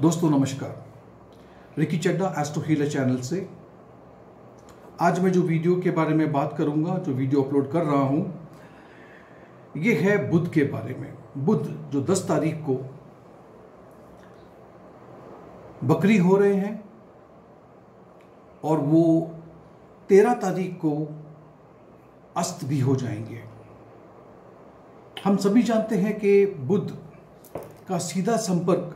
दोस्तों नमस्कार, रिकी चड्डा astro healer channel से आज मैं जो वीडियो के बारे में बात करूंगा, जो वीडियो अपलोड कर रहा हूं, ये है बुध के बारे में। बुध जो 10 तारीख को बकरी हो रहे हैं और वो 13 तारीख को अस्त भी हो जाएंगे। हम सभी जानते हैं कि बुध का सीधा संपर्क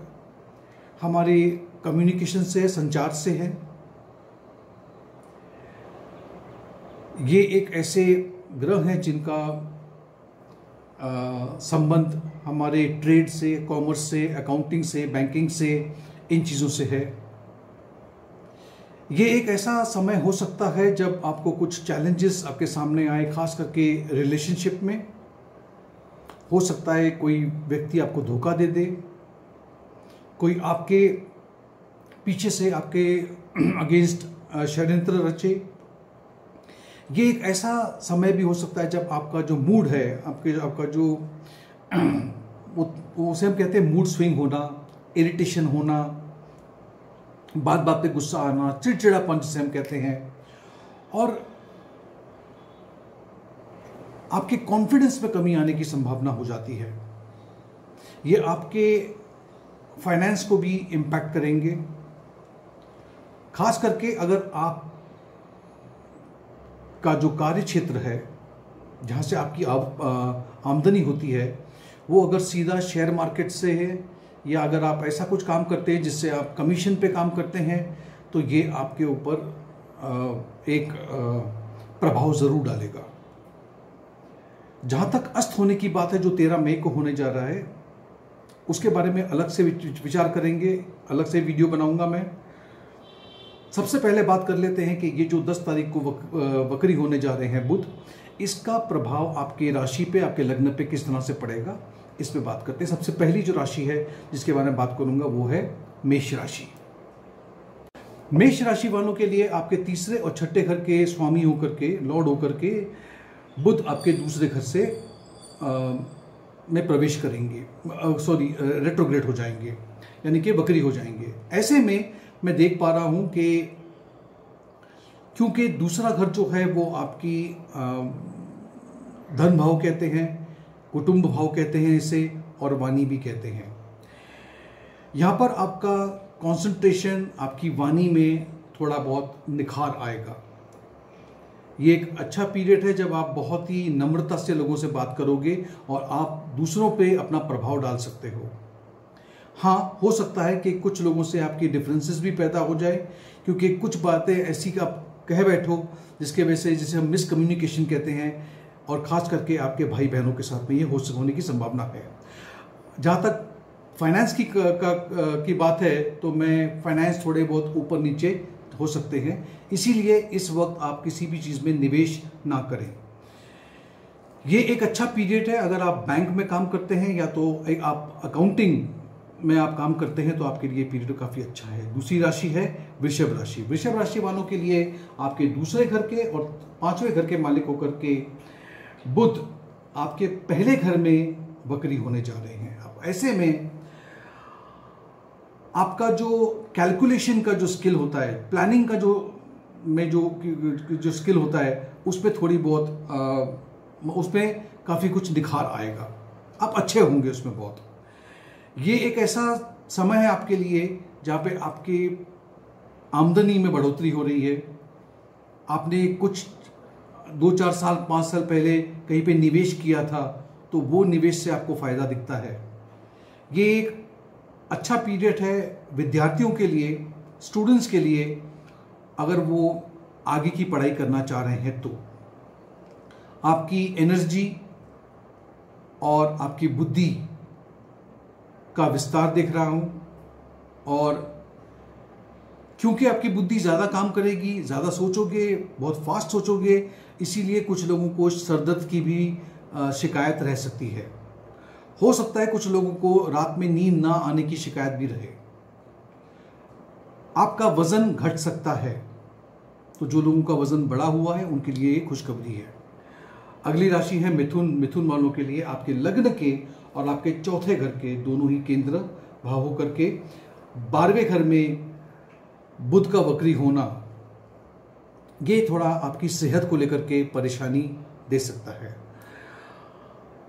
हमारे कम्युनिकेशन से, संचार से है। ये एक ऐसे ग्रह हैं जिनका संबंध हमारे ट्रेड से, कॉमर्स से, अकाउंटिंग से, बैंकिंग से, इन चीज़ों से है। ये एक ऐसा समय हो सकता है जब आपको कुछ चैलेंजेस आपके सामने आए, खास करके रिलेशनशिप में। हो सकता है कोई व्यक्ति आपको धोखा दे दे, कोई आपके पीछे से आपके अगेंस्ट षड्यंत्र रचे। ये एक ऐसा समय भी हो सकता है जब आपका जो मूड है, आपका जो उसे हम कहते हैं मूड स्विंग होना, इरिटेशन होना, बात बात पे गुस्सा आना, चिड़चिड़ापन जिसे हम कहते हैं, और आपके कॉन्फिडेंस में कमी आने की संभावना हो जाती है। ये आपके फाइनेंस को भी इम्पैक्ट करेंगे। खास करके अगर आप का जो कार्य क्षेत्र है, जहाँ से आपकी आमदनी होती है, वो अगर सीधा शेयर मार्केट से है, या अगर आप ऐसा कुछ काम करते हैं जिससे आप कमीशन पे काम करते हैं, तो ये आपके ऊपर एक प्रभाव ज़रूर डालेगा। जहाँ तक अस्त होने की बात है, जो 13 मई को होने जा रहा है, उसके बारे में अलग से विचार करेंगे, अलग से वीडियो बनाऊंगा मैं। सबसे पहले बात कर लेते हैं कि ये जो 10 तारीख को बकरी होने जा रहे हैं बुध, इसका प्रभाव आपकी राशि पे, आपके लग्न पे किस तरह से पड़ेगा, इस पे बात करते हैं। सबसे पहली जो राशि है जिसके बारे में बात करूंगा वो है मेष राशि। मेष राशि वालों के लिए आपके तीसरे और छठे घर के स्वामी होकर के, लॉर्ड होकर के बुध आपके दूसरे घर से में प्रवेश करेंगे, रेट्रोग्रेड हो जाएंगे, यानी कि बकरी हो जाएंगे। ऐसे में मैं देख पा रहा हूं कि क्योंकि दूसरा घर जो है वो आपकी धन भाव कहते हैं, कुटुंब भाव कहते हैं इसे, और वाणी भी कहते हैं। यहां पर आपका कंसंट्रेशन, आपकी वाणी में थोड़ा बहुत निखार आएगा। ये एक अच्छा पीरियड है जब आप बहुत ही नम्रता से लोगों से बात करोगे और आप दूसरों पे अपना प्रभाव डाल सकते हो। हाँ, हो सकता है कि कुछ लोगों से आपकी डिफरेंसेस भी पैदा हो जाए, क्योंकि कुछ बातें ऐसी आप कह बैठो जिसके वजह से, जिसे हम मिसकम्युनिकेशन कहते हैं, और ख़ास करके आपके भाई बहनों के साथ में ये होने की संभावना है। जहाँ तक फाइनेंस की बात है, तो मैं फाइनेंस थोड़े बहुत ऊपर नीचे हो सकते हैं, इसीलिए इस वक्त आप किसी भी चीज़ में निवेश ना करें। ये एक अच्छा पीरियड है अगर आप बैंक में काम करते हैं, या तो आप अकाउंटिंग में आप काम करते हैं, तो आपके लिए पीरियड काफ़ी अच्छा है। दूसरी राशि है वृषभ राशि। वृषभ राशि वालों के लिए आपके दूसरे घर के और 5वें घर के मालिक होकर के बुध आपके पहले घर में बकरी होने जा रहे हैं। अब ऐसे में आपका जो कैलकुलेशन का जो स्किल होता है, प्लानिंग का जो स्किल होता है, उस पर थोड़ी बहुत उसमें काफ़ी कुछ निखार आएगा। आप अच्छे होंगे उसमें बहुत। ये एक ऐसा समय है आपके लिए जहाँ पे आपकी आमदनी में बढ़ोतरी हो रही है। आपने कुछ 2-4 साल, 5 साल पहले कहीं पे निवेश किया था, तो वो निवेश से आपको फ़ायदा दिखता है। ये एक अच्छा पीरियड है विद्यार्थियों के लिए, स्टूडेंट्स के लिए, अगर वो आगे की पढ़ाई करना चाह रहे हैं तो। आपकी एनर्जी और आपकी बुद्धि का विस्तार देख रहा हूं, और क्योंकि आपकी बुद्धि ज़्यादा काम करेगी, ज़्यादा सोचोगे, बहुत फास्ट सोचोगे, इसीलिए कुछ लोगों को सरदर्द की भी शिकायत रह सकती है। हो सकता है कुछ लोगों को रात में नींद ना आने की शिकायत भी रहे। आपका वजन घट सकता है, तो जो लोगों का वजन बढ़ा हुआ है उनके लिए ये खुशखबरी है। अगली राशि है मिथुन। मिथुन वालों के लिए आपके लग्न के और आपके चौथे घर के दोनों ही केंद्र भाव होकर के 12वें घर में बुध का वक्री होना, ये थोड़ा आपकी सेहत को लेकर के परेशानी दे सकता है,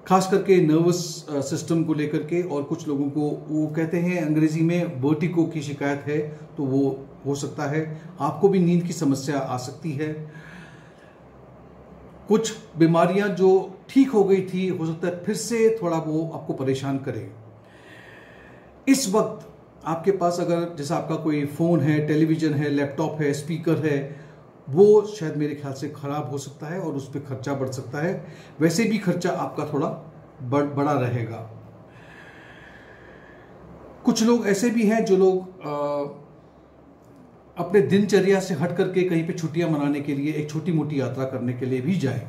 खास करके नर्वस सिस्टम को लेकर के। और कुछ लोगों को वो कहते हैं अंग्रेजी में वर्टिगो की शिकायत है, तो वो हो सकता है। आपको भी नींद की समस्या आ सकती है। कुछ बीमारियां जो ठीक हो गई थी, हो सकता है फिर से थोड़ा वो आपको परेशान करे। इस वक्त आपके पास अगर जैसा आपका कोई फ़ोन है, टेलीविज़न है, लैपटॉप है, स्पीकर है, वो शायद मेरे ख्याल से ख़राब हो सकता है और उस पर खर्चा बढ़ सकता है। वैसे भी खर्चा आपका थोड़ा बड़ा रहेगा। कुछ लोग ऐसे भी हैं जो लोग अपने दिनचर्या से हट करके कहीं पे छुट्टियां मनाने के लिए, एक छोटी मोटी यात्रा करने के लिए भी जाएं।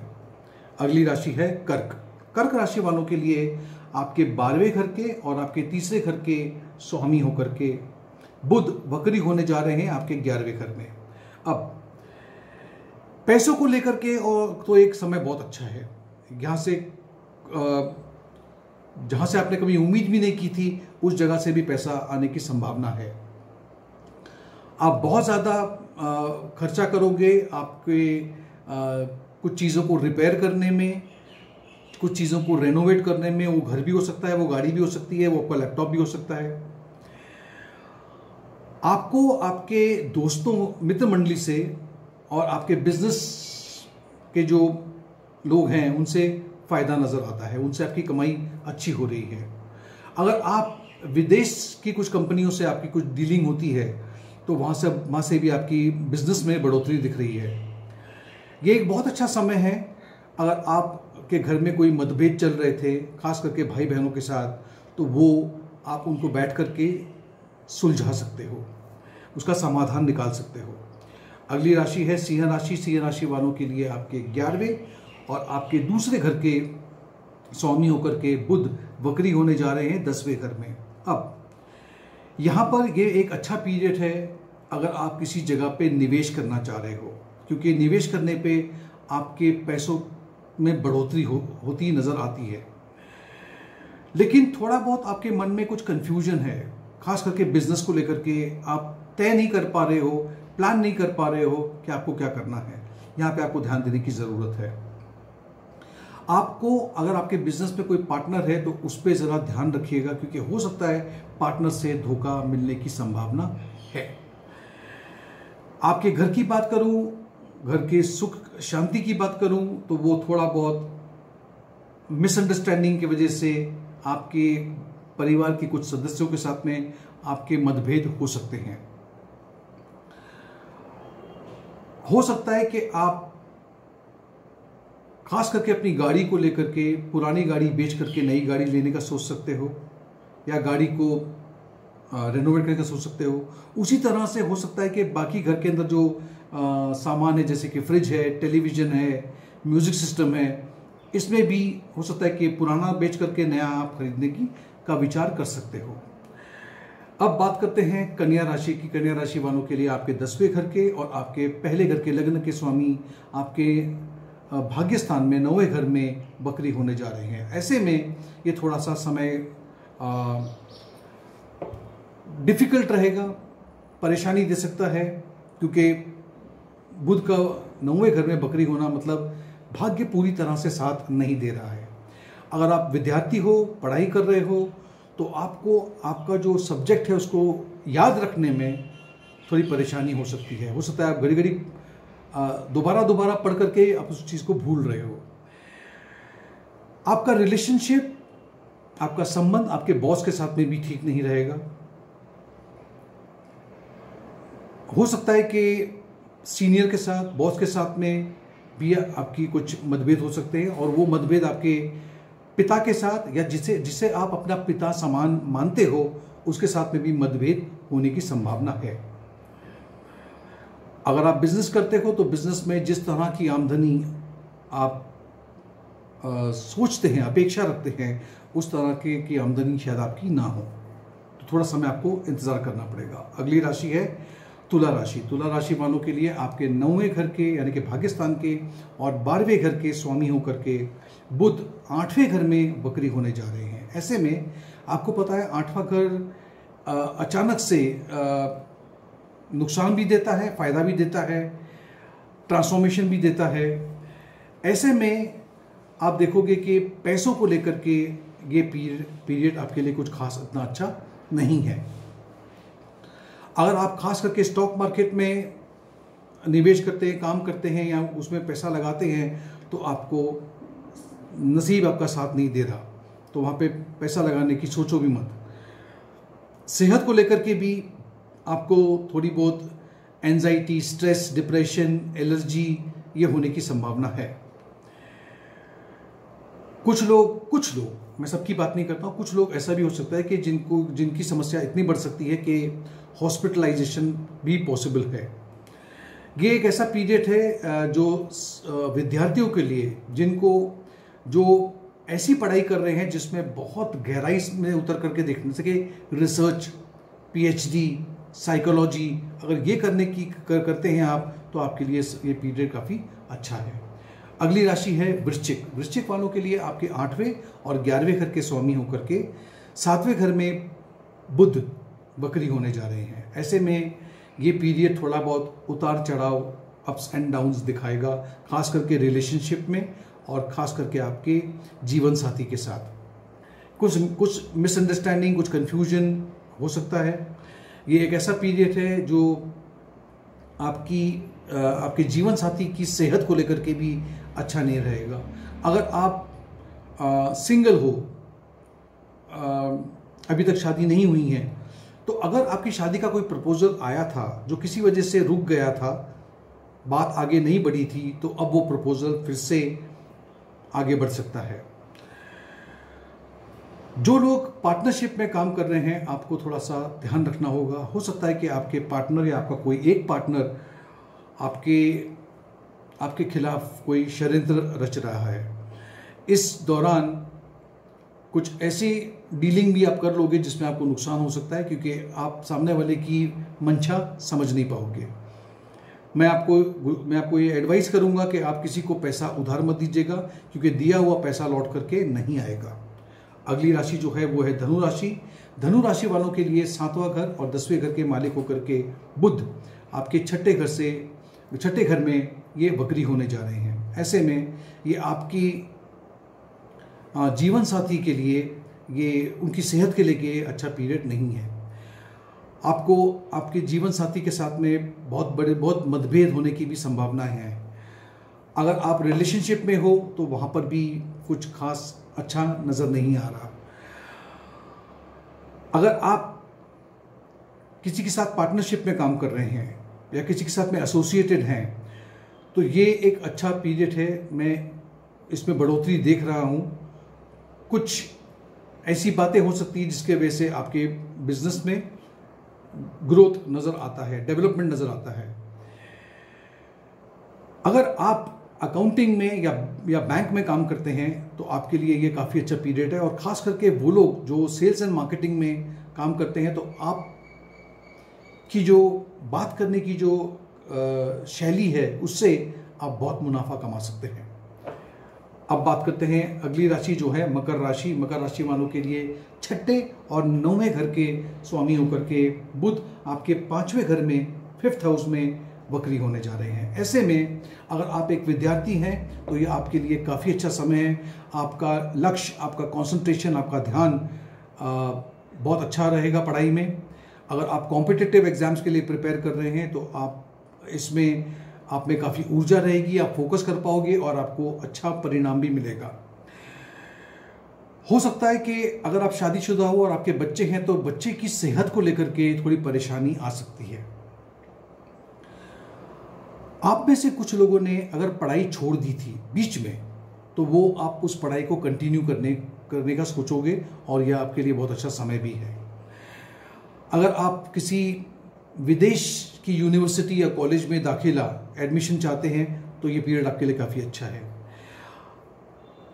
अगली राशि है कर्क। कर्क राशि वालों के लिए आपके 12वें घर के और आपके तीसरे घर के स्वामी होकर के बुध वक्री होने जा रहे हैं आपके 11वें घर में। अब पैसों को लेकर के और तो एक समय बहुत अच्छा है। यहाँ से जहाँ से आपने कभी उम्मीद भी नहीं की थी, उस जगह से भी पैसा आने की संभावना है। आप बहुत ज़्यादा खर्चा करोगे आपके कुछ चीज़ों को रिपेयर करने में, कुछ चीज़ों को रेनोवेट करने में। वो घर भी हो सकता है, वो गाड़ी भी हो सकती है, वो आपका लैपटॉप भी हो सकता है। आपको आपके दोस्तों, मित्र मंडली से और आपके बिजनेस के जो लोग हैं उनसे फ़ायदा नज़र आता है, उनसे आपकी कमाई अच्छी हो रही है। अगर आप विदेश की कुछ कंपनियों से आपकी कुछ डीलिंग होती है तो वहाँ से भी आपकी बिजनेस में बढ़ोतरी दिख रही है। ये एक बहुत अच्छा समय है। अगर आपके घर में कोई मतभेद चल रहे थे, खास करके भाई बहनों के साथ, तो वो आप उनको बैठ करके सुलझा सकते हो, उसका समाधान निकाल सकते हो। अगली राशि है सिंह राशि। सिंह राशि वालों के लिए आपके 11वें और आपके दूसरे घर के स्वामी होकर के बुध वक्री होने जा रहे हैं 10वें घर में। अब यहाँ पर ये एक अच्छा पीरियड है अगर आप किसी जगह पे निवेश करना चाह रहे हो, क्योंकि निवेश करने पे आपके पैसों में बढ़ोतरी होती नज़र आती है। लेकिन थोड़ा बहुत आपके मन में कुछ कन्फ्यूजन है, खास करके बिजनेस को लेकर के। आप तय नहीं कर पा रहे हो, प्लान नहीं कर पा रहे हो कि आपको क्या करना है। यहाँ पे आपको ध्यान देने की ज़रूरत है। आपको अगर आपके बिजनेस में कोई पार्टनर है तो उस पर ज़रा ध्यान रखिएगा, क्योंकि हो सकता है पार्टनर से धोखा मिलने की संभावना है। आपके घर की बात करूं, घर के सुख शांति की बात करूं, तो वो थोड़ा बहुत मिसअंडरस्टैंडिंग की वजह से आपके परिवार के कुछ सदस्यों के साथ में आपके मतभेद हो सकते हैं। हो सकता है कि आप खास करके अपनी गाड़ी को लेकर के, पुरानी गाड़ी बेच करके नई गाड़ी लेने का सोच सकते हो, या गाड़ी को रेनोवेट करके सोच सकते हो। उसी तरह से हो सकता है कि बाकी घर के अंदर जो सामान है, जैसे कि फ्रिज है, टेलीविज़न है, म्यूज़िक सिस्टम है, इसमें भी हो सकता है कि पुराना बेच करके नया आप खरीदने का विचार कर सकते हो। अब बात करते हैं कन्या राशि की। कन्या राशि वालों के लिए आपके 10वें घर के और आपके पहले घर के लग्न के स्वामी आपके भाग्य स्थान में 9वें घर में वक्री होने जा रहे हैं। ऐसे में ये थोड़ा सा समय डिफ़िकल्ट रहेगा, परेशानी दे सकता है, क्योंकि बुध का 9वें घर में वक्री होना मतलब भाग्य पूरी तरह से साथ नहीं दे रहा है। अगर आप विद्यार्थी हो, पढ़ाई कर रहे हो, तो आपको आपका जो सब्जेक्ट है उसको याद रखने में थोड़ी परेशानी हो सकती है। हो सकता है आप घड़ी घड़ी दोबारा पढ़ करके आप उस चीज़ को भूल रहे हो। आपका रिलेशनशिप, आपका संबंध आपके बॉस के साथ में भी ठीक नहीं रहेगा। हो सकता है कि सीनियर के साथ, बॉस के साथ में भी आपकी कुछ मतभेद हो सकते हैं, और वो मतभेद आपके पिता के साथ या जिसे आप अपना पिता समान मानते हो उसके साथ में भी मतभेद होने की संभावना है। अगर आप बिजनेस करते हो तो बिजनेस में जिस तरह की आमदनी आप सोचते हैं, अपेक्षा रखते हैं, उस तरह की आमदनी शायद आपकी ना हो, तो थोड़ा समय आपको इंतज़ार करना पड़ेगा। अगली राशि है तुला राशि। तुला राशि वालों के लिए आपके 9वें घर के यानी कि भाग्यस्थान के और 12वें घर के स्वामी होकर के बुध 8वें घर में वक्री होने जा रहे हैं। ऐसे में आपको पता है 8वां घर अचानक से नुकसान भी देता है, फ़ायदा भी देता है, ट्रांसफॉर्मेशन भी देता है। ऐसे में आप देखोगे कि पैसों को लेकर के ये पीरियड आपके लिए कुछ खास इतना अच्छा नहीं है। अगर आप खास करके स्टॉक मार्केट में निवेश करते हैं, काम करते हैं या उसमें पैसा लगाते हैं, तो आपको नसीब आपका साथ नहीं दे रहा, तो वहाँ पे पैसा लगाने की सोचो भी मत। सेहत को लेकर के भी आपको थोड़ी बहुत एंजाइटी, स्ट्रेस, डिप्रेशन, एलर्जी ये होने की संभावना है। कुछ लोग मैं सबकी बात नहीं करता हूँ, कुछ लोग ऐसा भी हो सकता है कि जिनकी समस्या इतनी बढ़ सकती है कि हॉस्पिटलाइजेशन भी पॉसिबल है। ये एक ऐसा पीरियड है जो विद्यार्थियों के लिए, जो ऐसी पढ़ाई कर रहे हैं जिसमें बहुत गहराई में उतर करके देखने सके, रिसर्च, पीएचडी, साइकोलॉजी, अगर ये करते हैं आप, तो आपके लिए ये पीरियड काफ़ी अच्छा है। अगली राशि है वृश्चिक। वृश्चिक वालों के लिए आपके 8वें और 11वें घर के स्वामी होकर के 7वें घर में बुध वक्री होने जा रहे हैं। ऐसे में ये पीरियड थोड़ा बहुत उतार चढ़ाव, अप्स एंड डाउन्स दिखाएगा, खास करके रिलेशनशिप में और खास करके आपके जीवन साथी के साथ कुछ मिसअंडरस्टैंडिंग, कुछ कंफ्यूजन हो सकता है। ये एक ऐसा पीरियड है जो आपके जीवन साथी की सेहत को लेकर के भी अच्छा नहीं रहेगा। अगर आप सिंगल हो, अभी तक शादी नहीं हुई है, तो अगर आपकी शादी का कोई प्रपोजल आया था जो किसी वजह से रुक गया था, बात आगे नहीं बढ़ी थी, तो अब वो प्रपोजल फिर से आगे बढ़ सकता है। जो लोग पार्टनरशिप में काम कर रहे हैं, आपको थोड़ा सा ध्यान रखना होगा। हो सकता है कि आपके पार्टनर या आपका कोई एक पार्टनर आपके खिलाफ कोई षड्यंत्र रच रहा है। इस दौरान कुछ ऐसी डीलिंग भी आप कर लोगे जिसमें आपको नुकसान हो सकता है, क्योंकि आप सामने वाले की मंशा समझ नहीं पाओगे। मैं आपको ये एडवाइस करूंगा कि आप किसी को पैसा उधार मत दीजिएगा, क्योंकि दिया हुआ पैसा लौट करके नहीं आएगा। अगली राशि जो है वो है धनु राशि। धनु राशि वालों के लिए 7वां घर और 10वें घर के मालिक होकर के बुध आपके छठे घर में ये वक्री होने जा रहे हैं। ऐसे में ये आपकी जीवन साथी के लिए, ये उनकी सेहत के लिए अच्छा पीरियड नहीं है। आपको आपके जीवन साथी के साथ में बहुत मतभेद होने की भी संभावना है। अगर आप रिलेशनशिप में हो तो वहाँ पर भी कुछ खास अच्छा नज़र नहीं आ रहा। अगर आप किसी के साथ पार्टनरशिप में काम कर रहे हैं या किसी के साथ में एसोसिएटेड हैं, तो ये एक अच्छा पीरियड है। मैं इसमें बढ़ोतरी देख रहा हूँ। कुछ ऐसी बातें हो सकती हैं जिसके वजह से आपके बिजनेस में ग्रोथ नज़र आता है, डेवलपमेंट नज़र आता है। अगर आप अकाउंटिंग में या बैंक में काम करते हैं तो आपके लिए ये काफ़ी अच्छा पीरियड है। और ख़ास करके वो लोग जो सेल्स एंड मार्केटिंग में काम करते हैं, तो आप की जो बात करने की जो शैली है, उससे आप बहुत मुनाफा कमा सकते हैं। अब बात करते हैं अगली राशि जो है मकर राशि। मकर राशि वालों के लिए 6ठे और 9वें घर के स्वामी होकर के बुध आपके 5वें घर में 5th हाउस में वक्री होने जा रहे हैं। ऐसे में अगर आप एक विद्यार्थी हैं तो ये आपके लिए काफ़ी अच्छा समय है। आपका लक्ष्य, आपका कंसंट्रेशन, आपका ध्यान बहुत अच्छा रहेगा पढ़ाई में। अगर आप कॉम्पिटिटिव एग्जाम्स के लिए प्रिपेयर कर रहे हैं तो आप में काफ़ी ऊर्जा रहेगी, आप फोकस कर पाओगे और आपको अच्छा परिणाम भी मिलेगा। हो सकता है कि अगर आप शादीशुदा हो और आपके बच्चे हैं तो बच्चे की सेहत को लेकर के थोड़ी परेशानी आ सकती है। आप में से कुछ लोगों ने अगर पढ़ाई छोड़ दी थी बीच में, तो वो आप उस पढ़ाई को कंटिन्यू करने का सोचोगे और यह आपके लिए बहुत अच्छा समय भी है। अगर आप किसी विदेश की यूनिवर्सिटी या कॉलेज में दाखिला एडमिशन चाहते हैं तो ये पीरियड आपके लिए काफ़ी अच्छा है।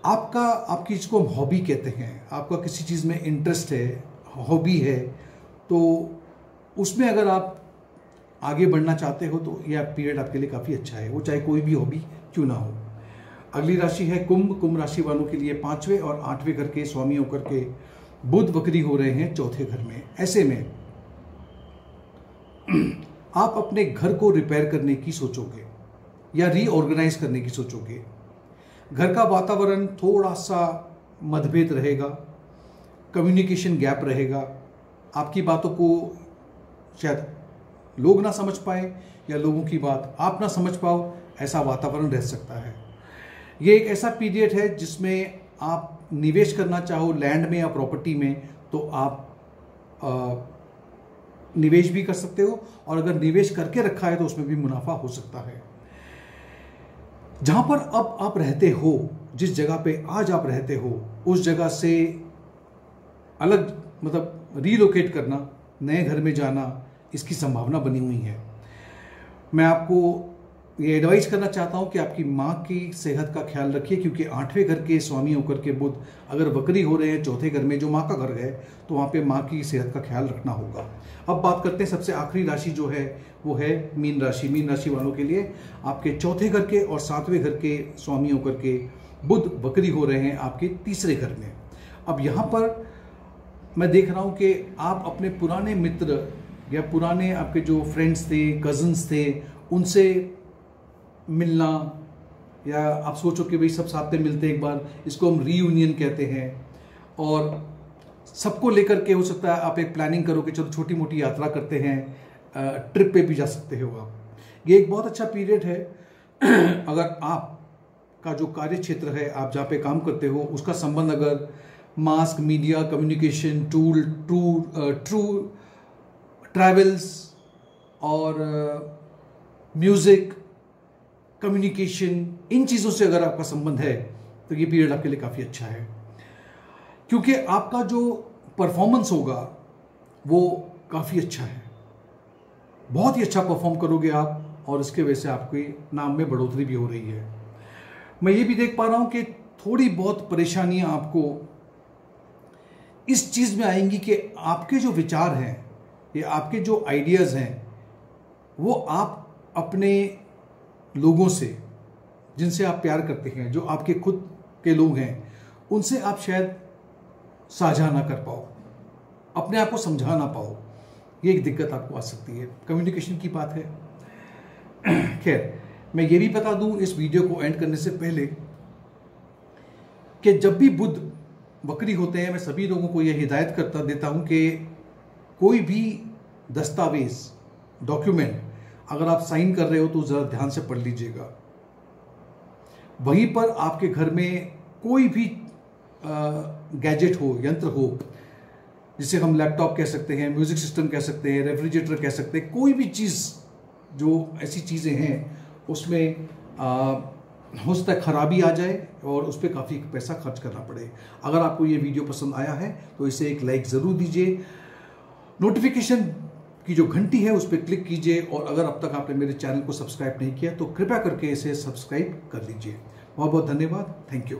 आपकी जिसको हम हॉबी कहते हैं, आपका किसी चीज़ में इंटरेस्ट है, हॉबी है, तो उसमें अगर आप आगे बढ़ना चाहते हो तो यह पीरियड आपके लिए काफ़ी अच्छा है, वो चाहे कोई भी हॉबी क्यों ना हो। अगली राशि है कुंभ। कुंभ राशि वालों के लिए 5वें और 8वें घर के स्वामी होकर के बुध वक्री हो रहे हैं 4थे घर में। ऐसे में आप अपने घर को रिपेयर करने की सोचोगे या रीऑर्गेनाइज करने की सोचोगे। घर का वातावरण थोड़ा सा मतभेद रहेगा, कम्युनिकेशन गैप रहेगा, आपकी बातों को शायद लोग ना समझ पाए या लोगों की बात आप ना समझ पाओ, ऐसा वातावरण रह सकता है। ये एक ऐसा पीरियड है जिसमें आप निवेश करना चाहो लैंड में या प्रॉपर्टी में, तो आप निवेश भी कर सकते हो, और अगर निवेश करके रखा है तो उसमें भी मुनाफा हो सकता है। जहां पर अब आप रहते हो, जिस जगह पे आज आप रहते हो, उस जगह से अलग मतलब रीलोकेट करना, नए घर में जाना, इसकी संभावना बनी हुई है। मैं आपको ये एडवाइस करना चाहता हूँ कि आपकी माँ की सेहत का ख्याल रखिए, क्योंकि 8वें घर के स्वामी होकर के बुध अगर वक्री हो रहे हैं 4थे घर में, जो माँ का घर है, तो वहाँ पे माँ की सेहत का ख्याल रखना होगा। अब बात करते हैं सबसे आखिरी राशि जो है वो है मीन राशि। मीन राशि वालों के लिए आपके 4थे घर के और 7वें घर के स्वामी होकर के बुध वक्री हो रहे हैं आपके 3रे घर में। अब यहाँ पर मैं देख रहा हूँ कि आप अपने पुराने मित्र या पुराने आपके जो फ्रेंड्स थे, कजन्स थे, उनसे मिलना, या आप सोचो कि भाई सब साथ में मिलते हैं एक बार, इसको हम रीयूनियन कहते हैं, और सबको लेकर के हो सकता है आप एक प्लानिंग करो कि चलो छोटी मोटी यात्रा करते हैं, ट्रिप पे भी जा सकते हो आप। ये एक बहुत अच्छा पीरियड है। अगर आप का जो कार्य क्षेत्र है, आप जहाँ पे काम करते हो, उसका संबंध अगर mask, media, communication, tour, travels और म्यूजिक, कम्युनिकेशन, इन चीज़ों से अगर आपका संबंध है तो ये पीरियड आपके लिए काफ़ी अच्छा है, क्योंकि आपका जो परफॉर्मेंस होगा वो काफ़ी अच्छा है। बहुत ही अच्छा परफॉर्म करोगे आप, और इसके वजह से आपके नाम में बढ़ोतरी भी हो रही है। मैं ये भी देख पा रहा हूँ कि थोड़ी बहुत परेशानियाँ आपको इस चीज़ में आएंगी कि आपके जो विचार हैं या आपके जो आइडियाज़ हैं, वो आप अपने लोगों से, जिनसे आप प्यार करते हैं, जो आपके खुद के लोग हैं, उनसे आप शायद साझा ना कर पाओ, अपने आप को समझा ना पाओ। ये एक दिक्कत आपको आ सकती है, कम्युनिकेशन की बात है। खैर, मैं ये भी बता दूं इस वीडियो को एंड करने से पहले कि जब भी बुध वक्री होते हैं, मैं सभी लोगों को यह हिदायत करता देता हूं कि कोई भी दस्तावेज, डॉक्यूमेंट अगर आप साइन कर रहे हो तो जरा ध्यान से पढ़ लीजिएगा। वहीं पर आपके घर में कोई भी गैजेट हो, यंत्र हो, जिसे हम लैपटॉप कह सकते हैं, म्यूजिक सिस्टम कह सकते हैं, रेफ्रिजरेटर कह सकते हैं, कोई भी चीज़ जो ऐसी चीज़ें हैं उसमें हो सकता है खराबी आ जाए और उस पर काफ़ी पैसा खर्च करना पड़े। अगर आपको ये वीडियो पसंद आया है तो इसे एक लाइक ज़रूर दीजिए, नोटिफिकेशन की जो घंटी है उस पर क्लिक कीजिए, और अगर अब तक आपने मेरे चैनल को सब्सक्राइब नहीं किया तो कृपया करके इसे सब्सक्राइब कर लीजिए। बहुत बहुत धन्यवाद। Thank you.